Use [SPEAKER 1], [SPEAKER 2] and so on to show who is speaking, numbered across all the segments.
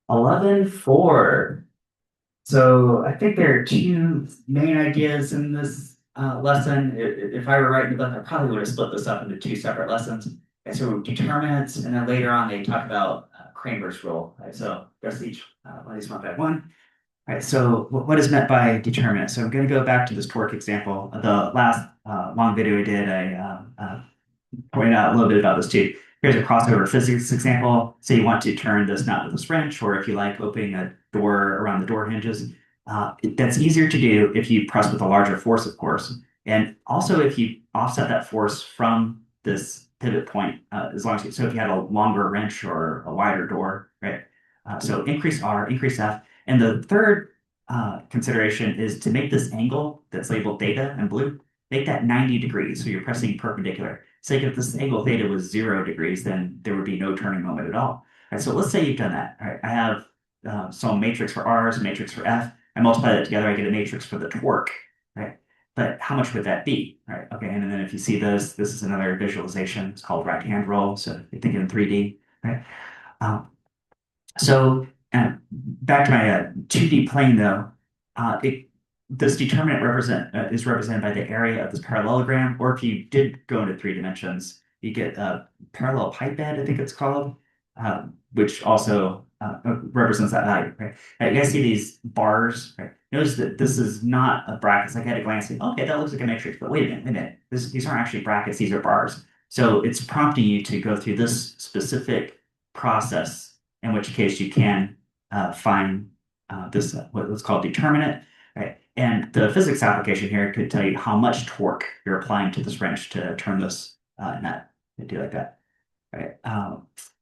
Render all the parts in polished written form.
[SPEAKER 1] 11.4. So I think there are two main ideas in this lesson. If I were writing the book, I probably would have split this up into two separate lessons. And so determinants, and then later on they talk about Cramer's rule. Right? So that's each one of these one by one. All right, so what is meant by determinant? So I'm going to go back to this torque example. The last long video I did, I point out a little bit about this too. Here's a crossover physics example. Say you want to turn this nut with this wrench, or if you like opening a door around the door hinges. That's easier to do if you press with a larger force, of course. And also if you offset that force from this pivot point, as long as so if you had a longer wrench or a wider door, right? So increase R, increase F. And the third consideration is to make this angle that's labeled theta in blue, make that 90 degrees. So you're pressing perpendicular. So if this angle theta was 0 degrees, then there would be no turning moment at all. All right, so let's say you've done that. All right, I have some matrix for R, some matrix for F. I multiply that together, I get a matrix for the torque. Right? But how much would that be? All right, okay, and then if you see this is another visualization. It's called right hand roll. So you're thinking in 3D, right? Um, so back to my 2D plane though, this determinant is represented by the area of this parallelogram, or if you did go into 3 dimensions, you get a parallel pipe bed, I think it's called, which also represents that value, right? You guys see these bars, right? Notice that this is not a bracket. Like I had a glance, okay, that looks like a matrix, but wait a minute. These aren't actually brackets, these are bars. So it's prompting you to go through this specific process, in which case you can find this what's called determinant, right? And the physics application here could tell you how much torque you're applying to this wrench to turn this nut. They do like that, right?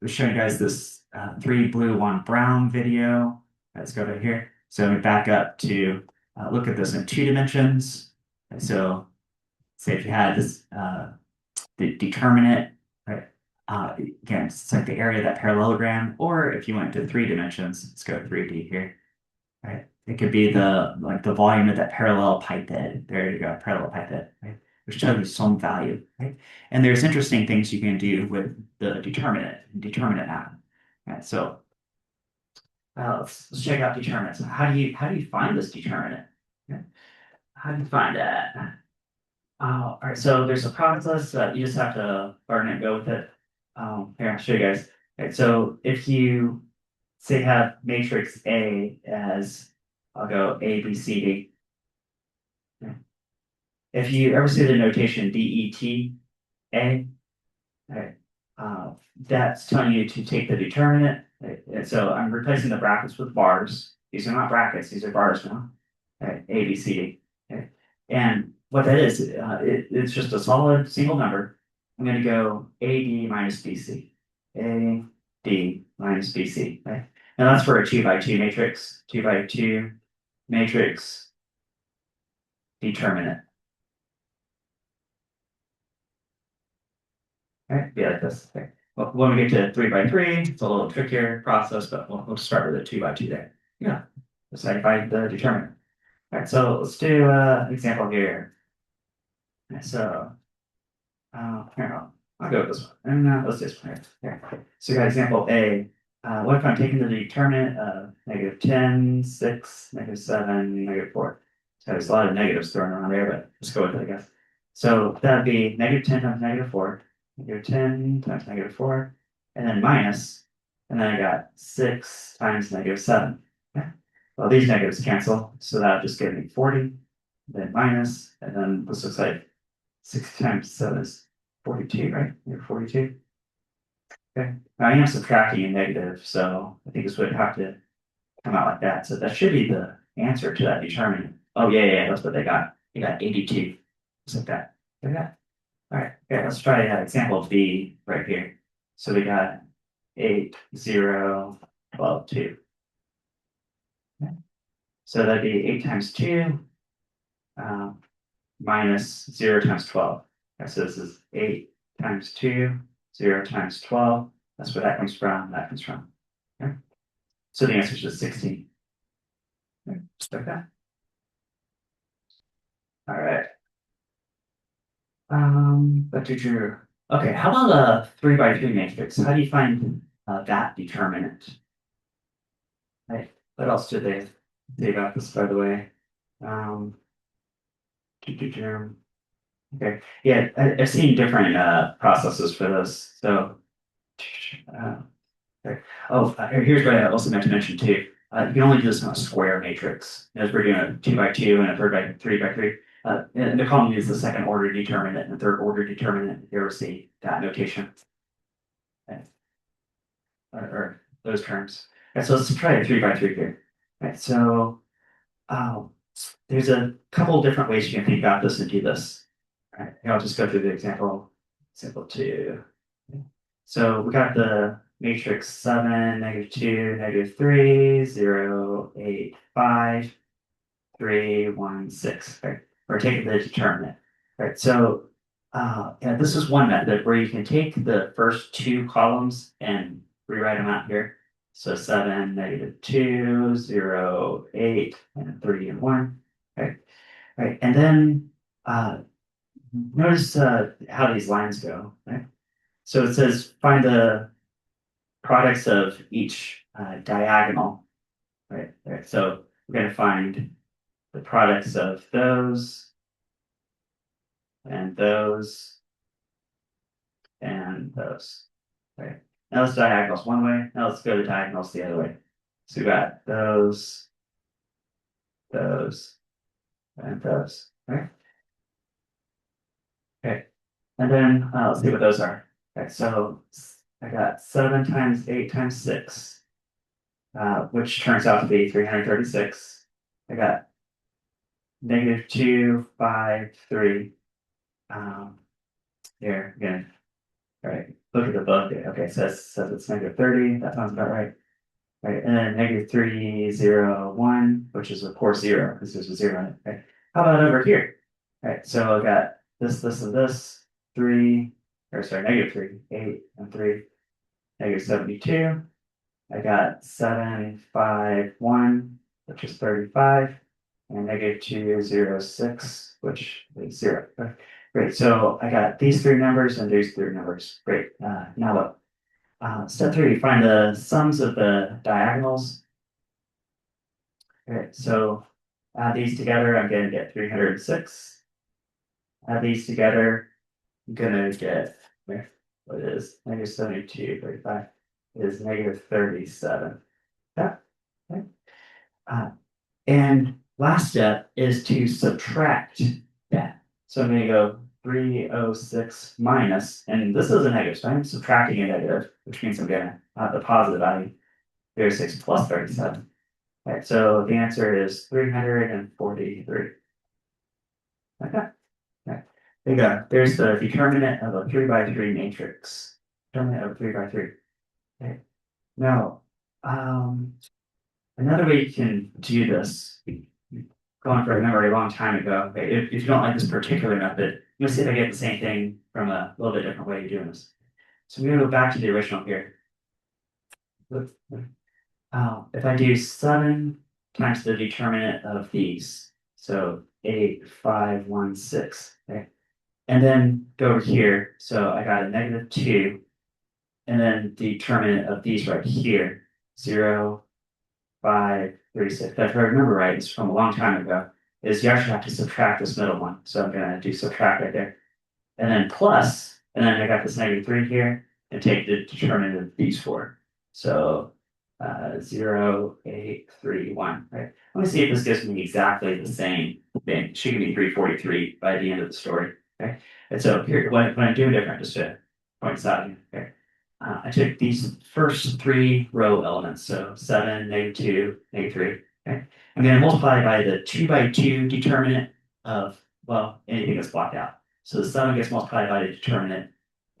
[SPEAKER 1] We're showing you guys this 3 blue 1 brown video. Let's go to here. So we back up to look at this in 2 dimensions. So say if you had this the determinant, right? Again, it's like the area of that parallelogram, or if you went to 3 dimensions, let's go 3D here, right? It could be the volume of that parallel pipe bed. There you go, parallel pipe bed, right? Which tells you some value, right? And there's interesting things you can do with the determinant app. Right? So let's check out determinants. How do you find this determinant? Yeah. How do you find that? All right, so there's a process that you just have to learn and go with it. Here, I'll show you guys. Okay, so if you say have matrix A as, I'll go A, B, C, D. Okay. If you ever see the notation DET, A, okay, that's telling you to take the determinant. Okay, and so I'm replacing the brackets with bars. These are not brackets, these are bars now. Okay, A, B, C, D. Okay. And what that is, it's just a solid single number. I'm going to go AD minus BC. AD minus BC. Right? And that's for a 2 by 2 matrix, 2 by 2 matrix determinant. Right? Be like this. Okay. Well, when we get to 3 by 3, it's a little trickier process, but we'll start with a 2 by 2 there. Yeah. That's how you find the determinant. All right, so let's do an example here. So here, I'll go with this one. And let's just here. So we got example A. What if I'm taking the determinant of -10, 6, -7, -4? So there's a lot of negatives thrown around there, but let's go with it, I guess. So that'd be -10 times -4, -10 times -4, and then minus, and then I got 6 times -7. Yeah. Well, these negatives cancel, so that would just give me 40, then minus, and then this looks like 6 times 7 is 42, right? You're 42. Okay. Now I am subtracting a negative, so I think this would have to come out like that. So that should be the answer to that determinant. Oh, yeah, that's what they got. They got 82. Just like that. Like that. All right. Okay, let's try example B right here. So we got 8, 0, 12, 2. Okay. So that'd be 8 times 2 minus 0 times 12. Okay, so this is 8 times 2, 0 times 12. That's where that comes from. That comes from. Okay. So the answer is just 16. Okay, just like that. All right. But to Drew. Okay, how about a 3 by 3 matrix? How do you find that determinant? Right. What else did they say about this, by the way? Um, okay, yeah, I've seen different processes for this. So, uh, okay. Oh, here's what I also meant to mention too. You can only do this on a square matrix. As we're doing a 2 by 2 and a third by 3 by 3. And the column is the second order determinant and the third order determinant. You ever see that notation? Okay. Or those terms. Okay, so let's try a 3 by 3 here. Okay, so um, there's a couple different ways you can think about this and do this. All right, I'll just go through the example. Example two. So we got the matrix 7, -2, -3, 0, 8, 5, 3, 1, 6. Right? We're taking the determinant. Right. So yeah, this is one method where you can take the first two columns and rewrite them out here. So 7, -2, 0, 8, and 3 and 1. Right. Right. And then notice how these lines go. Right. So it says find the products of each diagonal. Right. Right. So we're going to find the products of those and those and those. Right. Now let's diagonals one way. Now let's go to diagonals the other way. So we got those, and those. Right. Okay. And then let's see what those are. Okay. So I got 7 times 8 times 6, which turns out to be 336. I got -2, 5, 3. Here again. All right. Look at the book. Okay, says it's -30. That sounds about right. Right, and then -3, 0, 1, which is of course 0 because there's a 0 in it. Right. How about over here? All right, so I got this, and this, 3, or sorry, -3, 8, and 3, -72. I got 7, 5, 1, which is 35, and -2, 0, 6, which is 0. Okay. Great. So I got these three numbers and these three numbers. Great. Now look. Step 3, find the sums of the diagonals. Okay, so add these together, I'm going to get 306. Add these together, I'm going to get, what is -72, 35 is -37. Yeah. Okay. And last step is to subtract that. So I'm going to go 306 minus, and this is a negative, so I'm subtracting a negative, which means I'm getting the positive value, 36 plus 37. Right, so the answer is 343. Okay. Okay. There you go. There's the determinant of a 3 by 3 matrix. Determinant of 3 by 3. Okay. Now, another way you can do this, going from memory a long time ago, okay, if you don't like this particular method, you'll see if I get the same thing from a little bit different way of doing this. So we're going to go back to the original here. If I do 7 times the determinant of these, so 8, 5, 1, 6, okay? And then go over here, so I got a -2, and then the determinant of these right here, 0, 5, 36. If I remember right, it's from a long time ago, is you actually have to subtract this middle one. So I'm going to do subtract right there. And then plus, and then I got this -3 here, and take the determinant of these four. So 0, 8, 3, 1, right? Let me see if this gives me exactly the same thing. It should give me 343 by the end of the story, okay? And so here, when I do different, just to point this out, okay? I took these first 3 row elements, so 7, -2, -3, okay? I'm going to multiply by the 2 by 2 determinant of, well, anything that's blocked out. So the 7 gets multiplied by the determinant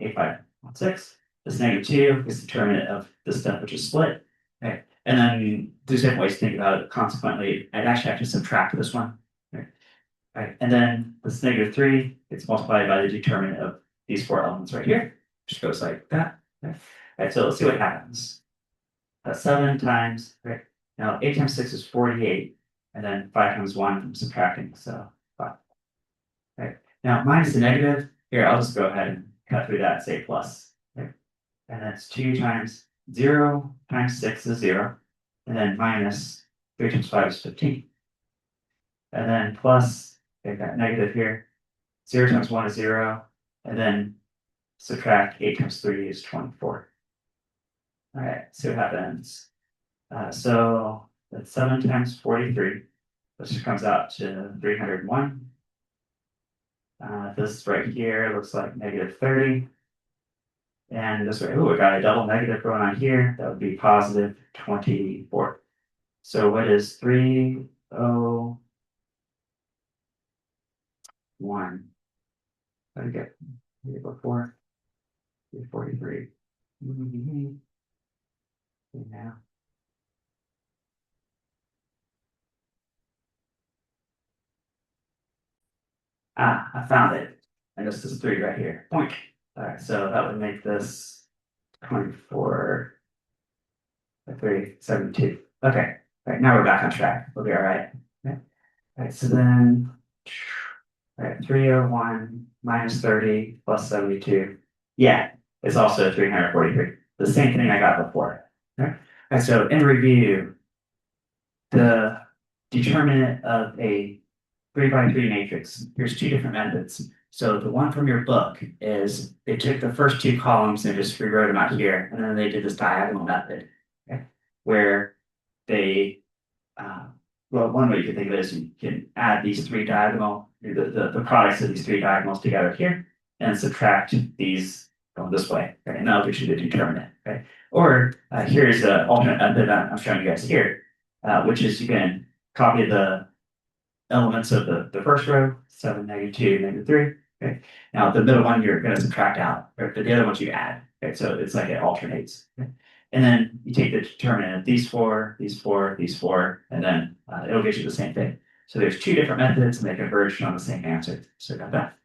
[SPEAKER 1] 8, 5, 1, 6. This -2 is the determinant of this stuff which is split. Okay. And then there's different ways to think about it. Consequently, I'd actually have to subtract this one. Right. Right. And then this -3 gets multiplied by the determinant of these 4 elements right here, which goes like that. Right. Right. So let's see what happens. 7 times, right? Now 8 times 6 is 48, and then 5 times 1 I'm subtracting, so 5. Right. Now minus the negative, here I'll just go ahead and cut through that and say plus. Right. And that's 2 times 0 times 6 is 0. and then minus 3 times 5 is 15. And then plus, they've got negative here, 0 times 1 is 0, and then subtract 8 times 3 is 24. All right, see what happens. So that's 7 times 43, which comes out to 301. This right here looks like negative 30. And this way, oh, we got a double negative going on here. That would be positive 24. So what is 301? Let me get here before 343. Now, I found it. And this is 3 right here. Point. All right, so that would make this 24 by 3, 72. Okay. All right, now we're back on track. We'll be all right. Okay. All right, so then, all right, 301 minus 30 plus 72. Yeah, it's also 343. The same thing I got before. Okay. All right, so in review, the determinant of a 3 by 3 matrix, here's two different methods. So the one from your book is they took the first two columns and just rewrote them out here, and then they did this diagonal method, okay, where they well, one way you can think of it is you can add these three diagonal, the products of these three diagonals together here and subtract these going this way, right? And that'll get you the determinant, right? Or here's the alternate method I'm showing you guys here, which is you can copy the elements of the first row, 7, -2, -3, okay? Now the middle one you're going to subtract out, right? But the other ones you add, okay? So it's like it alternates, okay? And then you take the determinant of these four, these four, these four, and then it'll get you the same thing. So there's two different methods and they converge on the same answer. So got that.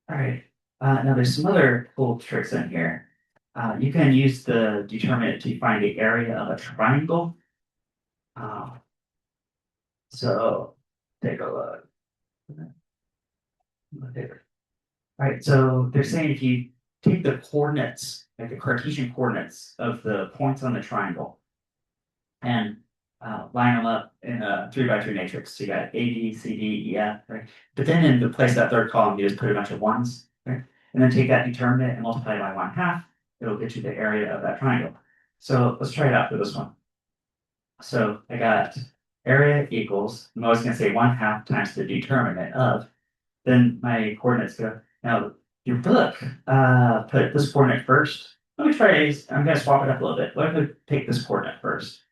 [SPEAKER 1] All right. Now there's some other cool tricks in here. You can use the determinant to find the area of a triangle. So take a look. All right, so they're saying if you take the coordinates, like the Cartesian coordinates of the points on the triangle, and line them up in a 3 by 3 matrix. So you got A, B, C, D, E, F, right? But then in the place of that third column, you just put a bunch of ones, right? And then take that determinant and multiply by 1/2. It'll get you the area of that triangle. So let's try it out for this one. So I got area equals, I'm always going to say 1/2 times the determinant of, then my coordinates go. Now, your book put this coordinate first. Let me try, I'm going to swap it up a little bit. What if I take this coordinate first?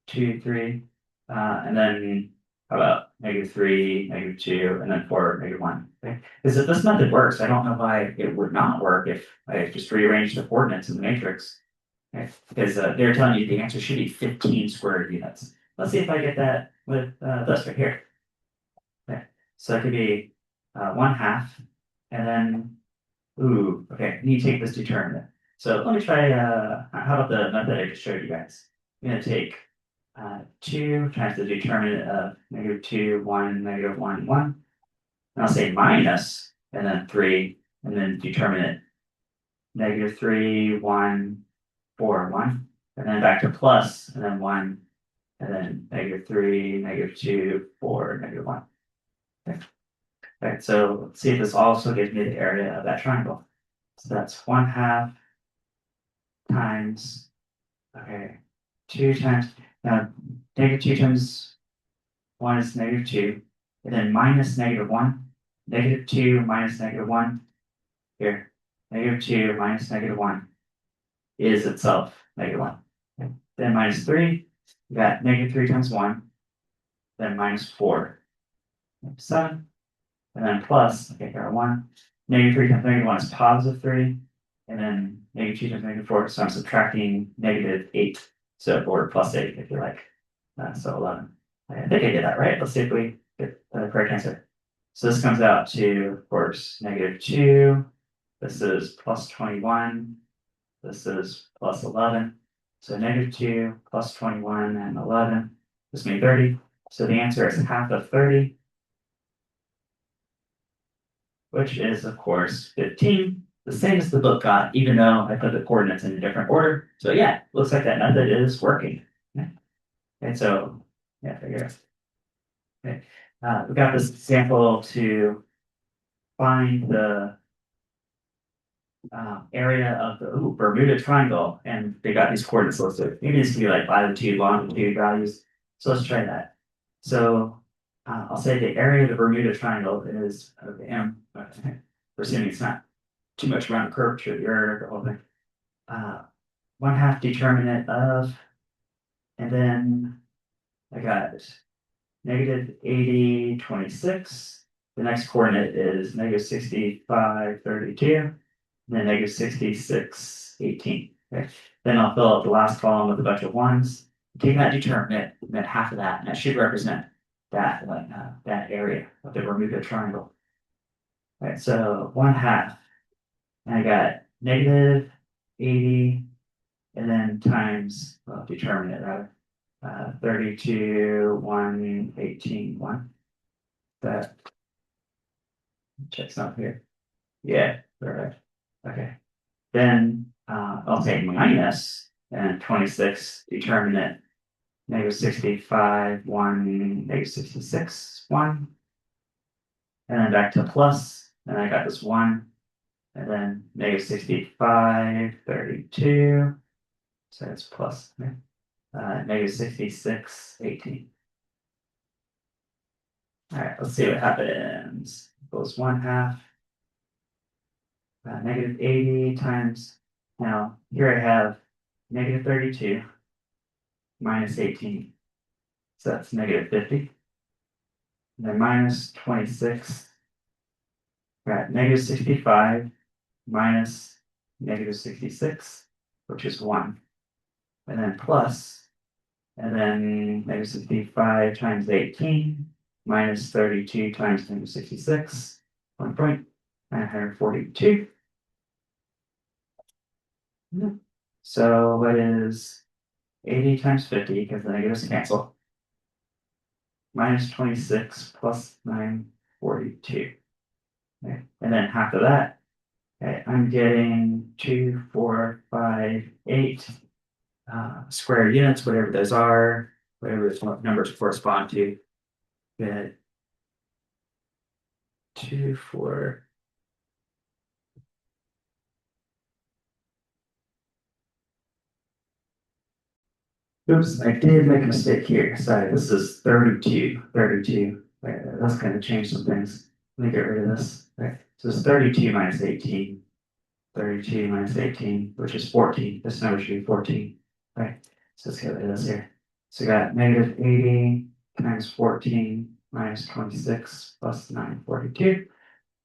[SPEAKER 1] 2, 3, and then how about -3, -2, and then 4, -1. Okay? Because if this method works, I don't know why it would not work if I just rearranged the coordinates in the matrix. Okay? Because they're telling you the answer should be 15 squared units. Let's see if I get that with this right here. Okay, so that could be 1/2, and then ooh, okay, you take this determinant. So let me try. How about the method I just showed you guys? I'm going to take 2 times the determinant of -2, 1, -1, 1. And I'll say minus, and then 3, and then determinant -3, 1, 4, 1. And then back to plus, and then 1, and then -3, -2, 4, -1. Okay. Right, so let's see if this also gives me the area of that triangle. So that's 1/2 times, okay, 2 times, now -2 times 1 is -2, and then minus -1, -2 minus -1, here, -2 minus -1 is itself -1. Okay. Then minus 3, we got -3 times 1, then minus 4, 7, and then plus, okay, here 1, -3 times -1 is positive 3, and then -2 times -4, so I'm subtracting -8, so or plus 8 if you like, so 11. I think I did that right. Let's see if we get the correct answer. So this comes out to, of course, -2. This is plus 21. This is plus 11. So -2 plus 21 and 11 gives me 30. So the answer is half of 30, which is, of course, 15. the same as the book got, even though I put the coordinates in a different order. So yeah, looks like that method is working. Yeah. And so, yeah, figure it out. Okay. We got this example to find the area of the Bermuda Triangle, and they got these coordinates listed. Maybe this could be like latitude, longitude values. So let's try that. So I'll say the area of the Bermuda Triangle is M. We're assuming it's not too much around the curvature of the Earth, the whole thing. Uh, 1/2 determinant of, and then I got -80, 26. The next coordinate is -65, 32. Then -66, 18. Okay. Then I'll fill out the last column with a bunch of ones. Take that determinant, and then half of that, and that should represent that that area of the Bermuda Triangle. All right, so 1/2, and I got -80, and then times, well, determinant rather, 32, 1, 18, 1. That checks out here. Yeah, perfect. Okay. Then I'll take minus and 26, determinant -65, 1, -66, 1. And then back to plus, and I got this 1. And then -65, 32. So it's plus, yeah. -66, 18. All right, let's see what happens. Goes 1/2. -80 times, now here I have -32 minus 18. So that's -50. And then minus 26. Got -65 minus -66, which is 1. And then plus, and then -65 times 18 minus 32 times -66, 1.942. So what is 80 times 50, because the negatives cancel, minus 26 plus 942. Okay. And then half of that, okay, I'm getting 2, 4, 5, 8 square units, whatever those are, whatever those numbers correspond to. Get 2, 4. Oops, I did make a mistake here. Sorry, this is 32. 32. That's going to change some things. Let me get rid of this. Okay. So it's 32 minus 18. 32 minus 18, which is 14. This number should be 14. Right. So let's get rid of this here. So we got -80 times 14 minus 26 plus 942.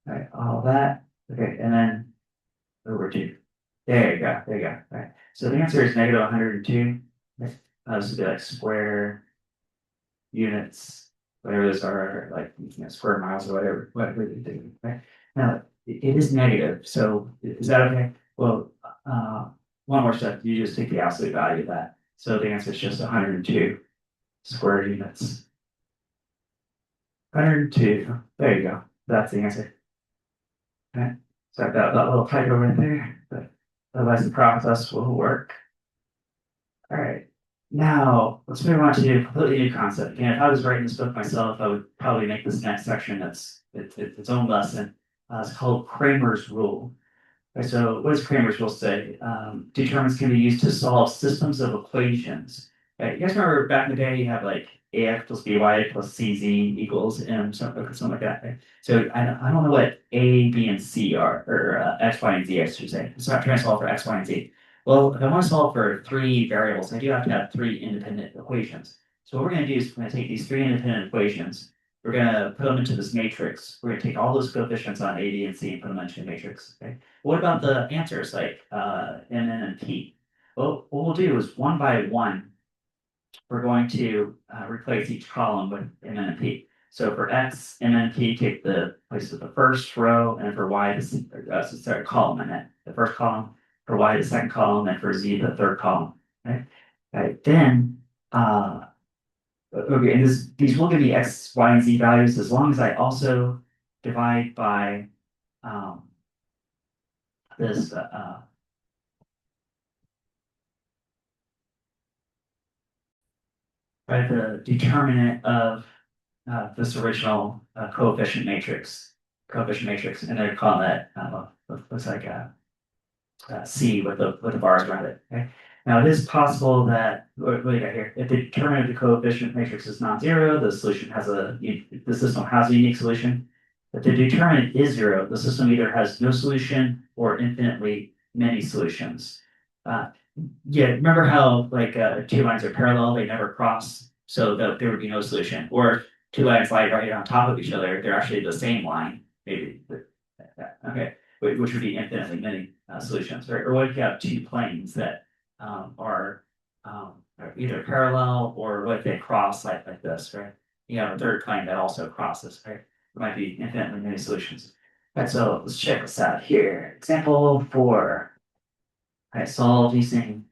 [SPEAKER 1] All right, all that. Okay, and then over 2. There you go. There you go. All right. So the answer is -102. This would be like square units, whatever those are, like square miles or whatever they do. Right? Now it is negative, so is that okay? Well, one more step. You just take the absolute value of that. So the answer is just 102 square units. 102. There you go. That's the answer. Okay. So I've got that little typo right there, but otherwise the process will work. All right. Now, let's move on to a completely new concept. Again, if I was writing this book myself, I would probably make this next section its own lesson. It's called Cramer's Rule. Right, so what does Cramer's Rule say? Determinants can be used to solve systems of equations. Right, you guys remember back in the day, you have like AX plus BY plus CZ equals M, something like that. Right? So I don't know what A, B, and C are, or X, Y, and Z, I should say. It's not trying to solve for X, Y, and Z. Well, if I want to solve for 3 variables, I do have to have 3 independent equations. So what we're going to do is we're going to take these 3 independent equations, we're going to put them into this matrix. We're going to take all those coefficients on A, B, and C and put them into a matrix. Okay. What about the answers like M, N, and P? Well, what we'll do is one by one, we're going to replace each column with M, N, and P. So for X, M, N, and P take the place of the first row, and for Y, sorry, column in it. The first column, for Y, the second column, and for Z, the third column. Right? Right. Then, okay, and these will give me X, Y, and Z values as long as I also divide by this right, the determinant of this original coefficient matrix, and they're calling that looks like C with the bars around it. Okay. Now it is possible that what do we got here? If the determinant of the coefficient matrix is non-zero, the system has a unique solution. If the determinant is zero, the system either has no solution or infinitely many solutions. Uh, yeah, remember how like two lines are parallel, they never cross, so there would be no solution. Or two lines lie right on top of each other, they're actually the same line, maybe. Okay, which would be infinitely many solutions, right? Or what if you have two planes that are either parallel or what if they cross like this, right? You have a third plane that also crosses, right? There might be infinitely many solutions. All right, so let's check this out here. Example 4. I solve using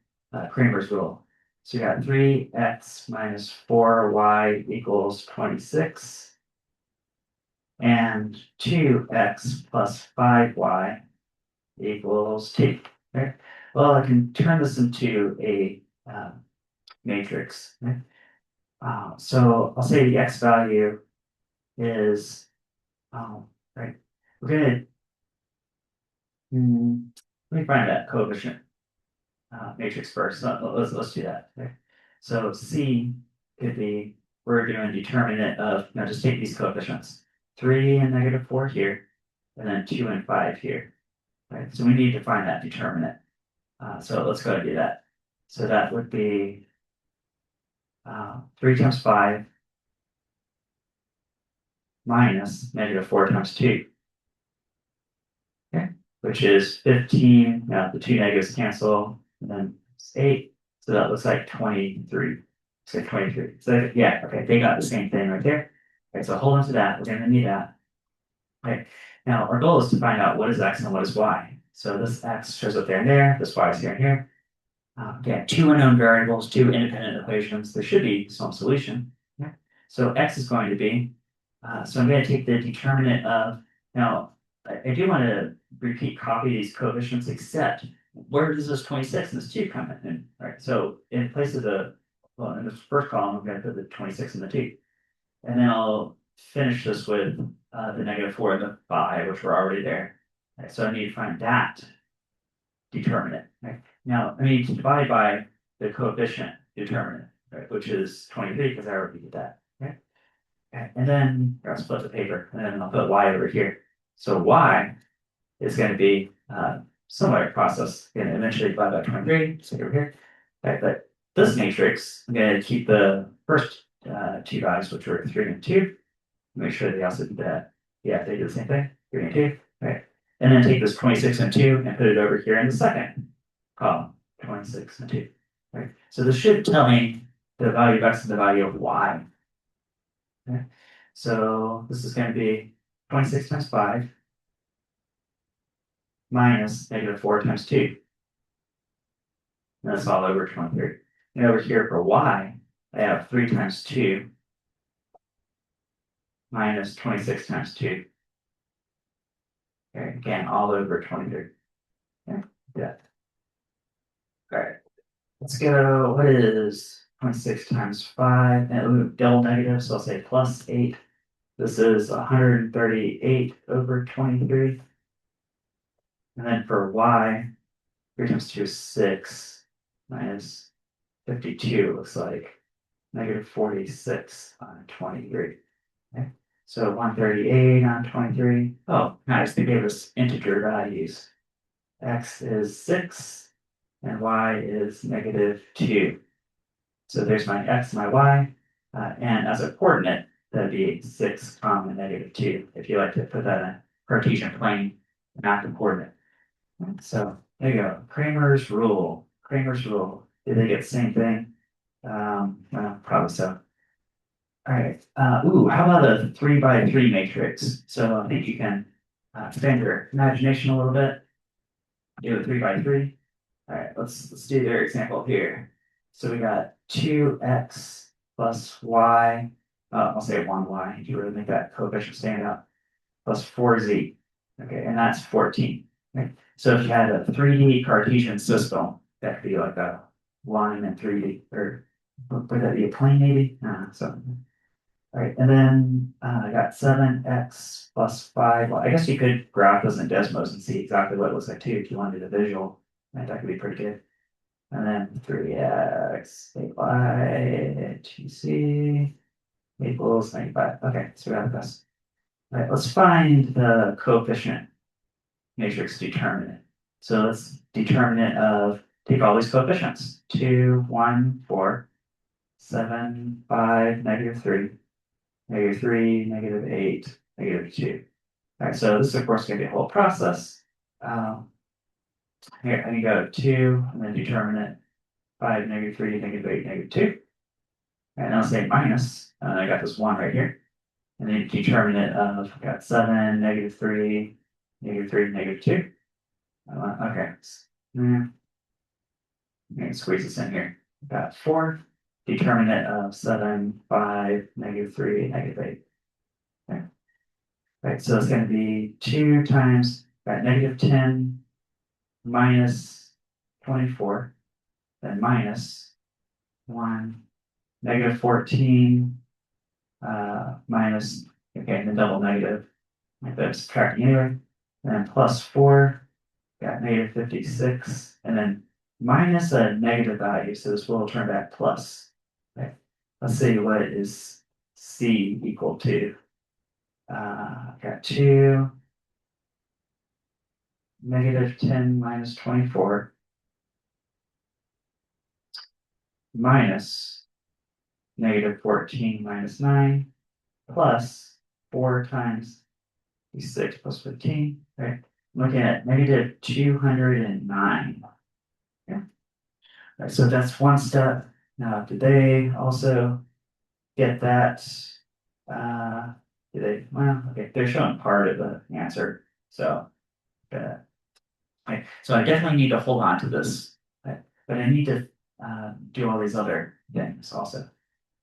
[SPEAKER 1] Cramer's rule. So you got 3x minus 4y equals 26 and 2x plus 5y equals 2. Okay? Well, I can turn this into a matrix. Okay? So I'll say the x value is, right, we're going to, let me find that coefficient matrix first. Let's do that. Okay. So C could be, we're doing determinant of, just take these coefficients, 3 and -4 here, and then 2 and 5 here. Right. So we need to find that determinant. So let's go ahead and do that. So that would be 3 times 5 minus -4 times 2. Okay. Which is 15. Now the two negatives cancel, and then it's 8. So that looks like 23. So 23. So yeah, okay, they got the same thing right there. Okay, so hold on to that. We're gonna need that. Okay. Now our goal is to find out what is x and what is y. So this x shows up there and there, this y is here and here. Yeah, two unknown variables, two independent equations. There should be some solution. Yeah. So x is going to be, so I'm going to take the determinant of, now I do want to repeat copy these coefficients, except where does this 26 and this 2 come in? Right. So in place of well, in the first column, I'm going to put the 26 and the 2. And then I'll finish this with the -4 and the 5, which were already there. Right, so I need to find that determinant. Right? Now, I need to divide by the coefficient determinant, right, which is 23 because I already did that. Okay? And then I'll split the paper, and then I'll put y over here. So y is going to be similar process. Going to eventually divide by 23, so over here. Okay, but this matrix, I'm going to keep the first two values, which were 3 and 2. Make sure they also do that. Yeah, they do the same thing. 3 and 2. Right. And then take this 26 and 2 and put it over here in the second column, 26 and 2. Right. So this should tell me the value of x and the value of y. Okay. So this is going to be 26 times 5 minus -4 times 2. And that's all over 23. And over here for y, I have 3 times 2 minus 26 times 2. Okay, again, all over 23. Okay, yeah. All right, let's go. What is 26 times 5? And double negative, so I'll say plus 8. This is 138 over 23. And then for y, 3 times 2 is 6 minus 52 looks like -46 on 23. Okay. So 138 on 23. Oh, nice. They gave us integer values. X is 6 and y is -2. So there's my x and my y. And as a coordinate, that'd be 6, -2. If you like to put that in a Cartesian plane, map the coordinate. So there you go. Cramer's rule. Cramer's rule. Did they get the same thing? Well, probably so. All right. How about a 3 by 3 matrix? So I think you can expand your imagination a little bit. Do a 3 by 3. All right. Let's do their example here. So we got 2x plus y. I'll say 1y. You really make that coefficient stand out. Plus 4z. Okay, and that's 14. Right? So if you had a 3D Cartesian system, that could be like a line in 3D, or would that be a plane maybe? So, all right, and then I got 7x plus 5. Well, I guess you could graph those in Desmos and see exactly what it looks like too if you wanted a visual. Right, that could be pretty good. And then 3x, 8y, 2c equals 95. Okay, so we got this. All right, let's find the coefficient matrix determinant. So let's determinant of, take all these coefficients, 2, 1, 4, 7, 5, -3, -3, -8, -2. All right, so this is of course going to be a whole process. Here, I can go 2, and then determinant 5, -3, -8, -2. And I'll say minus, I got this 1 right here. And then determinant of, I got 7, -3, -3, -2. Okay. Mm, let me squeeze this in here. Got 4. Determinant of 7, 5, -3, -8. Okay. Right, so it's going to be 2 times, got -10 minus 24, then minus 1, -14, minus, okay, and then double negative, like that, subtracting anyway, and then plus 4, got -56, and then minus a negative value, so this will turn back plus. Okay. Let's see what is C equal to. Got 2, -10 minus 24, minus -14 minus 9, plus 4 times 6 plus 15, right? Looking at -209. Yeah. Right, so that's one step. Now, did they also get that? Did they? Well, okay, they're showing part of the answer. So, uh, okay, so I definitely need to hold on to this, right? But I need to do all these other things also.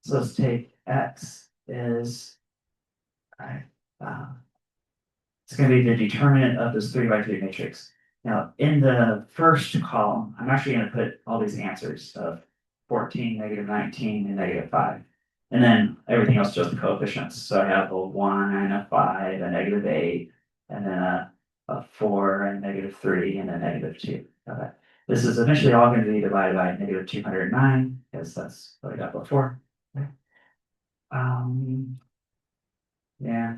[SPEAKER 1] So let's take x is, right, it's going to be the determinant of this 3 by 3 matrix. Now, in the first column, I'm actually going to put all these answers of 14, -19, and -5. And then everything else just the coefficients. So I have a 1, a 5, a -8, and then a 4, and -3, and a -2. Okay. This is eventually all going to be divided by -209, because that's what I got before. Okay. Yeah,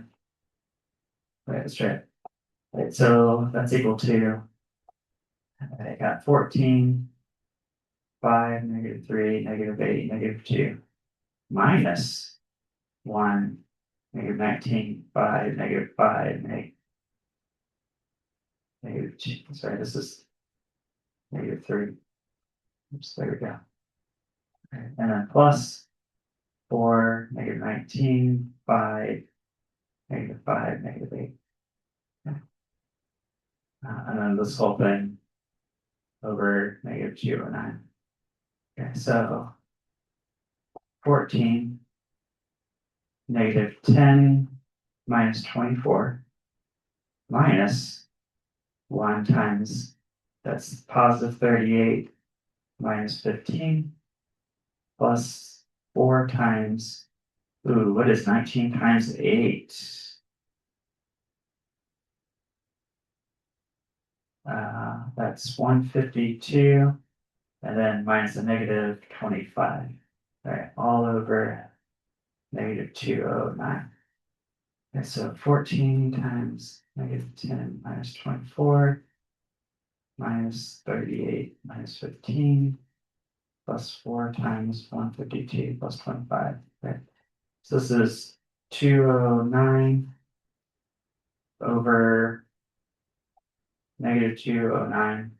[SPEAKER 1] right, that's right. Right, so that's equal to, I got 14, 5, -3, -8, -2, minus 1, -19, 5, -5, -2. Sorry, this is -3. Oops, there we go. Okay. And then plus 4, -19, 5, -5, -8. Okay. And then this whole thing over -209. Okay, so 14, -10 minus 24 minus 1 times, that's positive 38 minus 15 plus 4 times, ooh, what is 19 times 8? That's 152, and then minus a -25. All right, all over -209. Okay, so 14 times -10 minus 24 minus 38 minus 15 plus 4 times 152 plus 25. Okay. So this is 209 over -209.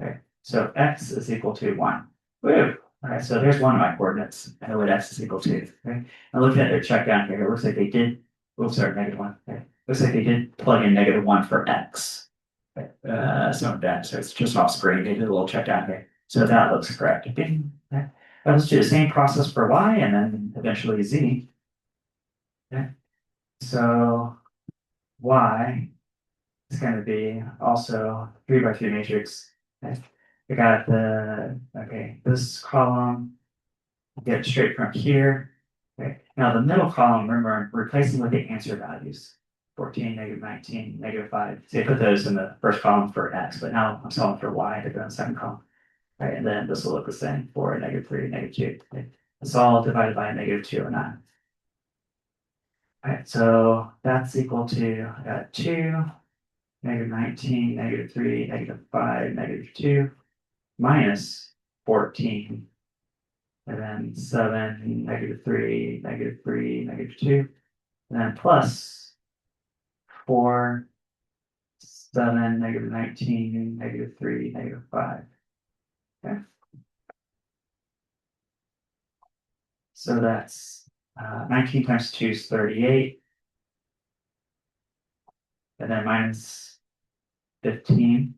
[SPEAKER 1] Okay, so x is equal to 1. Woo! All right, so there's one of my coordinates. I know what x is equal to. Okay, and looking at their check down here, it looks like they did. Oops, sorry, -1. Okay, looks like they did plug in -1 for x. Okay. So that, so it's just off screen. They did a little check down here. So that looks correct. Okay. Let's do the same process for y and then eventually z. Okay. So y it's going to be also 3 by 3 matrix. Okay. We got okay, this column, get straight from here. Okay. Now the middle column, remember, I'm replacing with the answer values. 14, -19, -5. So you put those in the first column for X, but now I'm solving for Y to go in the second column. Right, and then this will look the same for -3, -2. Okay. It's all divided by -209. All right, so that's equal to, I got 2, -19, -3, -5, -2, minus 14, and then 7, -3, -3, -2, and then plus 4, 7, -19, -3, -5. Okay. So that's 19 times 2 is 38, and then minus 15,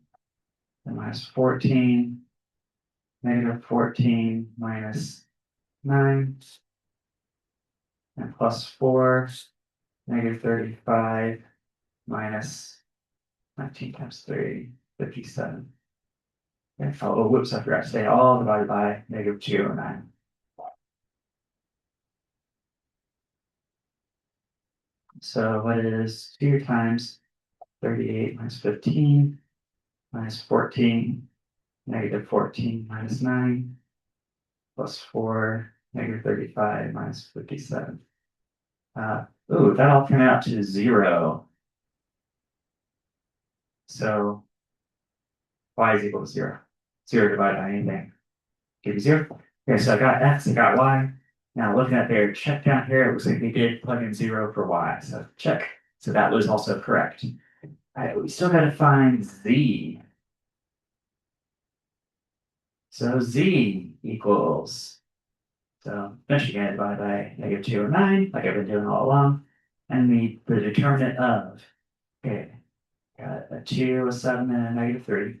[SPEAKER 1] and minus 14, -14 minus 9, and plus 4, -35 minus 19 times 3, 57. Okay. Oh, whoops, I forgot to say all divided by -209. So what is 2 times 38 minus 15 minus 14, -14 minus 9, plus 4, -35 minus 57. Ooh, that all came out to 0. So y is equal to 0. 0 divided by anything. Give you 0. Okay, so I got x, I got y. Now looking at their check down here, it looks like they did plug in 0 for y. So check. So that was also correct. All right, we still got to find z. So z equals, so eventually going to divide by -209, like I've been doing all along. And the determinant of, okay, got a 2, a 7, and a -3.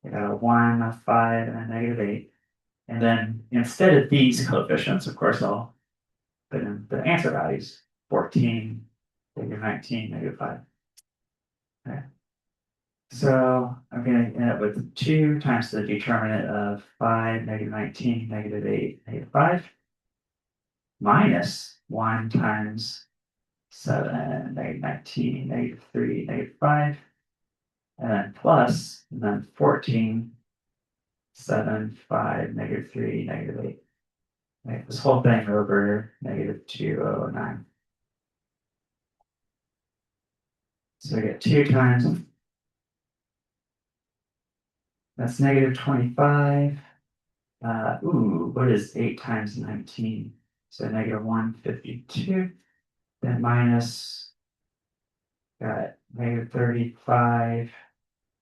[SPEAKER 1] I got a 1, a 5, and a -8. And then instead of these coefficients, of course, I'll put in the answer values, 14, -19, -5. Okay. So I'm going to end up with 2 times the determinant of 5, -19, -8, -5, minus 1 times 7, -19, -3, -5, and then plus, and then 14, 7, 5, -3, -8. Make this whole thing over -209. So we get 2 times, that's -25. What is 8 times 19? So -152. Then minus, got -35.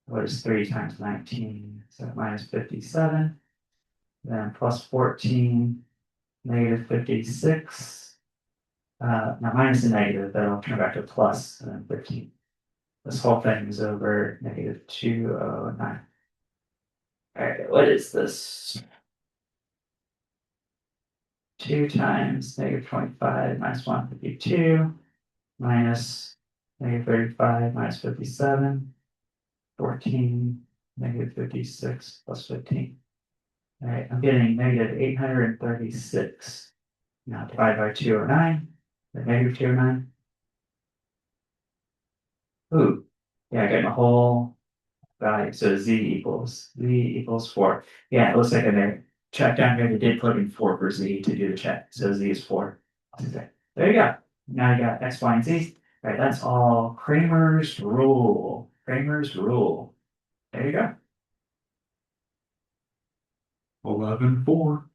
[SPEAKER 1] What is 3 times 19? So -57. Then plus 14, -56. Now minus a negative, that'll turn back to plus, and then 15. This whole thing is over -209. All right, what is this? 2 times -25 minus 152 minus -35 minus 57, 14, -56 plus 15. All right, I'm getting -836. Now divide by 209, the -209. Ooh, yeah, I get my whole value. So z equals 4. Yeah, it looks like I check down here. They did plug in 4 for z to do the check. So z is 4. Okay. There you go. Now you got x, y, and z. All right, that's all Cramer's rule. Cramer's rule. There you go.
[SPEAKER 2] 11-4.